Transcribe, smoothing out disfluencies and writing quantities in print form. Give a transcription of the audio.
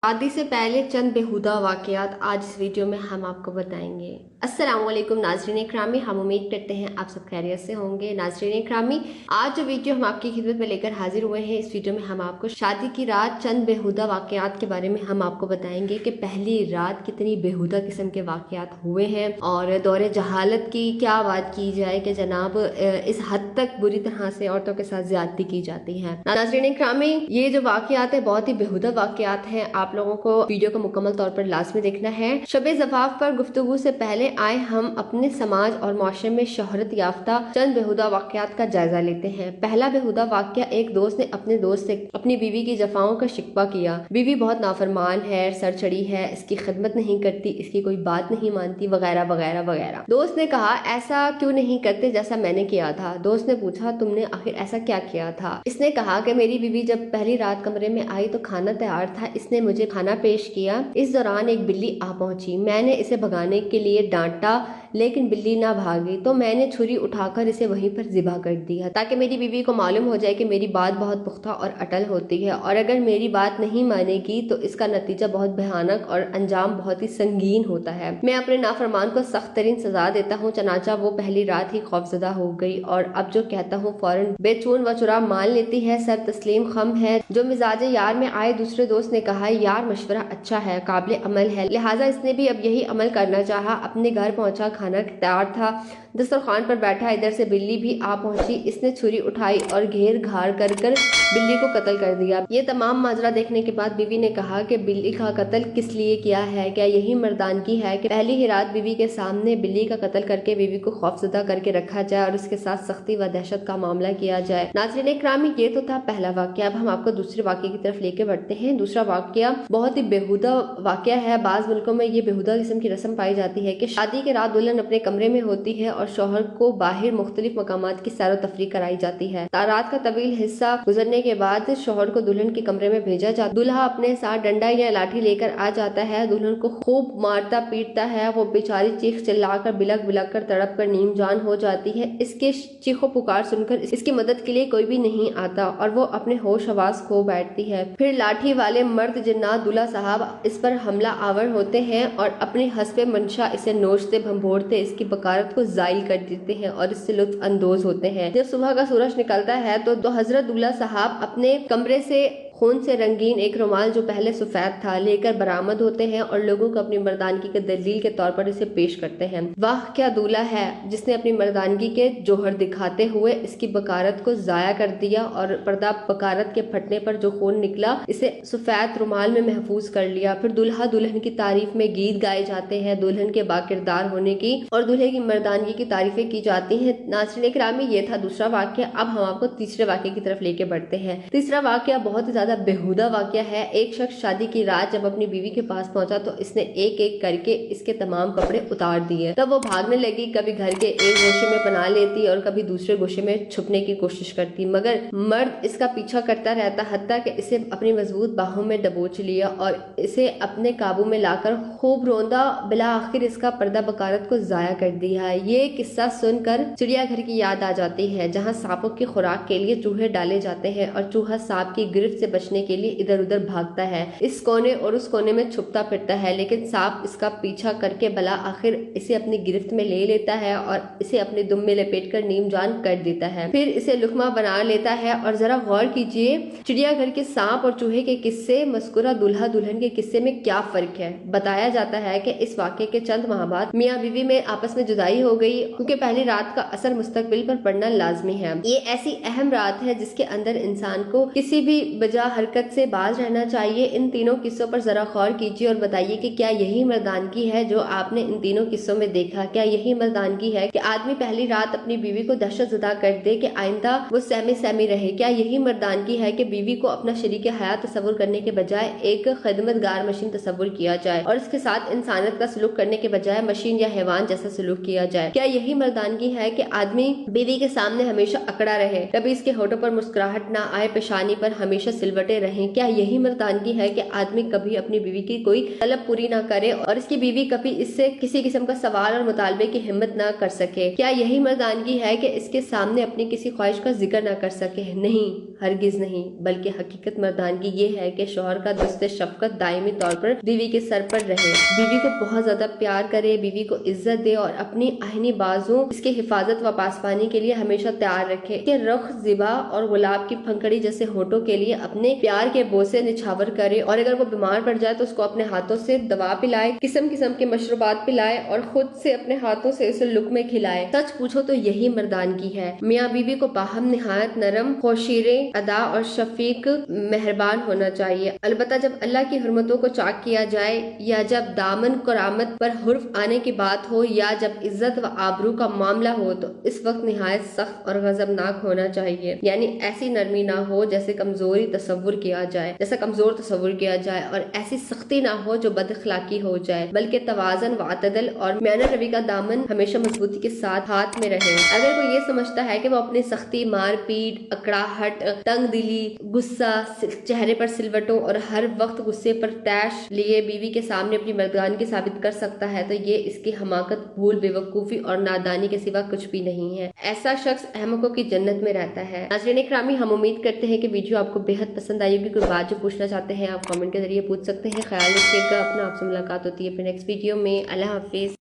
शादी से पहले चंद बेहुदा वाकयात आज इस वीडियो में हम आपको बताएंगे। अस्सलाम वालेकुम नाज़रीन इकरामी, हम उम्मीद करते हैं आप सब खैरियत से होंगे। नाज़रीन इकरामी, आज जो वीडियो हम आपकी खिदमत में लेकर हाजिर हुए हैं, इस वीडियो में हम आपको शादी की रात चंद बेहुदा वाकयात के बारे में हम आपको बताएंगे कि पहली रात कितनी बेहुदा किस्म के वाकयात हुए हैं और दौरे जहालत की क्या बात की जाए कि जनाब इस हद तक बुरी तरह से औरतों के साथ ज्यादती की जाती है। नाज़रीन इकरामी, ये जो वाकयात है बहुत ही बेहुदा वाकयात हैं। आप लोगों को वीडियो को मुकम्मल तौर पर लाजमी देखना है। शबे ज़फाफ पर गुफ्तगू से पहले आए हम अपने समाज और माशरे में शोहरत याफ्ता चंद बेहुदा वाकयात का जायजा लेते हैं। पहला बेहुदा वाकया, एक दोस्त ने अपने दोस्त से अपनी बीवी की जफाओं का शिकवा किया। बीवी बहुत नाफरमान है, सर चढ़ी है, इसकी खिदमत नहीं करती, इसकी कोई बात नहीं मानती, वगैरह वगैरह वगैरह। दोस्त ने कहा, ऐसा क्यों नहीं करते जैसा मैंने किया था। दोस्त ने पूछा, तुमने आखिर ऐसा क्या किया था। इसने कहा कि मेरी बीवी जब पहली रात कमरे में आई तो खाना तैयार था, इसने मुझे खाना पेश किया। इस दौरान एक बिल्ली आ पहुंची। मैंने इसे भगाने के लिए डांटा लेकिन बिल्ली ना भागी तो मैंने छुरी उठाकर इसे वहीं पर ज़िबा कर दिया ताकि मेरी बीवी को मालूम हो जाए कि मेरी बात बहुत पुख्ता और अटल होती है और अगर मेरी बात नहीं मानेगी तो इसका नतीजा बहुत भयानक और अंजाम बहुत ही संगीन होता है। मैं अपने नाफरमान को सख्त तरीन सजा देता हूँ। चनाचा वो पहली रात ही खौफजदा हो गई और अब जो कहता हूँ फौरन बेचून व चुरा मान लेती है। सर तस्लीम खम है। जो मिजाज यार में आए दूसरे दोस्त ने कहा, यार मशवरा अच्छा है, काबिल अमल है, लिहाजा इसने भी अब यही अमल करना चाहा। अपने घर पहुंचा, खाना तैयार था, दस्तरखान पर बैठा। इधर से बिल्ली भी आ पहुंची। इसने छुरी उठाई और घेर घार कर बिल्ली को कत्ल कर दिया। ये तमाम माजरा देखने के बाद बीवी ने कहा कि बिल्ली का कत्ल किस लिए किया है, क्या यही मर्दानगी है कि पहली ही रात बीवी के सामने बिल्ली का कत्ल करके बीवी को खौफजदा करके रखा जाए और उसके साथ सख्ती व दहशत का मामला किया जाए। नाज़रीन इकरामी, ये तो था पहला वाकया। अब हम आपको दूसरे वाकये की तरफ लेके बढ़ते हैं। दूसरा वाकया बहुत ही बेहुदा वाकया है। बाज़ मुल्कों में ये बेहुदा किस्म की रस्म पाई जाती है कि शादी के रात दुल्हन अपने कमरे में होती है और शौहर को बाहर मुख्तलिफ मकामात की सैर तफरी कराई जाती है। रात का तवील हिस्सा गुजरने के बाद शौहर को दुल्हन के कमरे में भेजा जाता है। दूल्हा अपने साथ डंडा या लाठी लेकर आ जाता है। दुल्हन को खूब मारता पीटता है। वो बेचारी चीख चिल्लाकर बिलक बिलक कर तड़प कर नीम जान हो जाती है। इसके चीखों पुकार सुनकर इसकी मदद के लिए कोई भी नहीं आता और वो अपने होश हवास खो बैठती है। फिर लाठी वाले मर्द जिन्नात दूल्हा साहब इस पर हमला आवर होते हैं और अपने हस्बे मंशा इसे नोचते भंभोड़ते इसकी बकारत को जायल कर देते हैं और इससे लुत्फ अंदोज होते हैं। जब सुबह का सूरज निकलता है तो हजरत दूल्हा साहब अपने कमरे से खून से रंगीन एक रुमाल जो पहले सफेद था लेकर बरामद होते हैं और लोगों को अपनी मर्दानगी के दलील के तौर पर इसे पेश करते हैं। वाह क्या दूल्हा है जिसने अपनी मर्दानगी के जोहर दिखाते हुए इसकी बकारत को जाया कर दिया और पर्दा बकारत के फटने पर जो खून निकला इसे सफेद रुमाल में महफूज कर लिया। फिर दुल्हा दुल्हन की तारीफ में गीत गाए जाते हैं, दुल्हन के बाकिरदार होने की और दूल्हे की मर्दानगी की तारीफें की जाती हैं। नाज़रीन इकरामी, ये था दूसरा वाकया। अब हम आपको तीसरे वाकये की तरफ लेके बढ़ते हैं। तीसरा वाकया बहुत ही ज्यादा बेहुदा वाकया है। एक शख्स शादी की रात जब अपनी बीवी के पास पहुंचा तो इसने एक एक करके इसके तमाम कपड़े उतार दिए। तब वो भागने लगी, कभी घर के एक गोशे में पनाह लेती और कभी दूसरे गोशे में छुपने की कोशिश करती, मगर मर्द इसका पीछा करता रहता हत्ता कि इसे अपनी मजबूत बाहों में दबोच लिया और इसे अपने काबू में लाकर खूब रोंदा, बिला आखिर इसका पर्दा बकारत को जाया कर दिया। ये किस्सा सुनकर चिड़ियाघर की याद आ जाती है जहाँ सांपों की खुराक के लिए चूहे डाले जाते हैं और चूहा सांप की गिरफ्त से बचने के लिए इधर उधर भागता है, इस कोने और उस कोने में छुपता फिरता है, लेकिन सांप इसका पीछा करके भला आखिर इसे अपनी गिरफ्त में ले लेता है और इसे अपने दुम में लपेट कर नीम जान कर देता है। फिर इसे लुकमा बना लेता है। और जरा गौर कीजिए, चिड़ियाघर के सांप और चूहे के किस्से मस्कुरा दूल्हा दुल्हन के किस्से में क्या फर्क है। बताया जाता है कि इस वाक़े के चंद माह बाद मियाँ बीवी में आपस में जुदाई हो गई क्योंकि पहली रात का असर मुस्तकबिल पर पड़ना लाजमी है। ये ऐसी अहम रात है जिसके अंदर इंसान को किसी भी बजा हरकत से बाज रहना चाहिए। इन तीनों किस्सों पर जरा गौर कीजिए और बताइए कि क्या यही मर्दानगी है जो आपने इन तीनों किस्सों में देखा। क्या यही मर्दानगी है कि आदमी पहली रात अपनी बीवी को दहशत ज़दा कर दे कि आइंदा वो सहमी सहमी रहे। क्या यही मर्दानगी है कि बीवी को अपना शरीक हयात तस्वुर करने के बजाय एक खिदमतगार मशीन तस्वुर किया जाए और इसके साथ इंसानियत का सलूक करने के बजाय मशीन या हैवान जैसा सलूक किया जाए। क्या यही मर्दानगी है कि आदमी बीवी के सामने हमेशा अकड़ा रहे, कभी इसके होठों पर मुस्कुराहट ना आए, पेशानी पर हमेशा सिल्वर सिलवटे रहें। क्या यही मर्दानगी है कि आदमी कभी अपनी बीवी की कोई तलब पूरी ना करे और इसकी बीवी कभी इससे किसी किस्म का सवाल और मुतालबे की हिम्मत ना कर सके? क्या यही मर्दानगी है कि इसके सामने अपनी किसी ख्वाहिश का जिक्र ना कर सके? नहीं, हरगिज नहीं, बल्कि हकीकत मर्दानगी ये है कि शौहर का दस्ते शफकत दायमी तौर पर बीवी के सर पर रहे, बीवी को बहुत ज्यादा प्यार करे, बीवी को इज्जत दे और अपनी आहनी बाजू इसकी हिफाजत व पासबानी के लिए हमेशा तैयार रखे। कि रुख ज़िबा और गुलाब की फंकड़ी जैसे होठों के लिए अपने प्यार के बोसे निछावर करे और अगर वो बीमार पड़ जाए तो उसको अपने हाथों से दवा पिलाए, किस्म किस्म के मशरूबात पिलाए और खुद से अपने हाथों से उसे लुक़मे खिलाए। सच पूछो तो यही मर्दानगी है। मियाँ बीवी को बाहम निहायत नरम, खोशीरे अदा और शफीक मेहरबान होना चाहिए। अलबत्ता जब अल्लाह की हुर्मतों को चाक किया जाए या जब दामन करामत पर हुर्फ आने की बात हो या जब इज्जत व आबरू का मामला हो तो इस वक्त निहायत सख्त और गजबनाक होना चाहिए। यानी ऐसी नरमी ना हो जैसे कमजोर तस्वुर किया जाए और ऐसी सख्ती ना हो जो बदअखलाकी हो जाए, बल्कि तवाज़न व अतदल और म्याना रवि का दामन हमेशा मजबूती के साथ हाथ में रहे। अगर कोई ये समझता है कि वो अपनी सख्ती, मार पीट, अकड़ाहट, तंग दिली, गुस्सा, चेहरे पर सिलवटों और हर वक्त गुस्से पर तैश लिए बीवी के सामने अपनी मर्दानगी साबित कर सकता है तो ये इसकी हमाकत, भूल, बेवकूफ़ी और नादानी के सिवा कुछ भी नहीं है। ऐसा शख्स अहमकों की जन्नत में रहता है। नाज़रीन इकरामी, हम उम्मीद करते हैं कि वीडियो आपको बेहद पसंद आई होगी। कोई बात जो पूछना चाहते हैं आप कमेंट के जरिए पूछ सकते हैं। ख्याल रखिएगा अपना, आपसे मुलाकात होती है फिर नेक्स्ट वीडियो में। अल्लाह हाफिज़।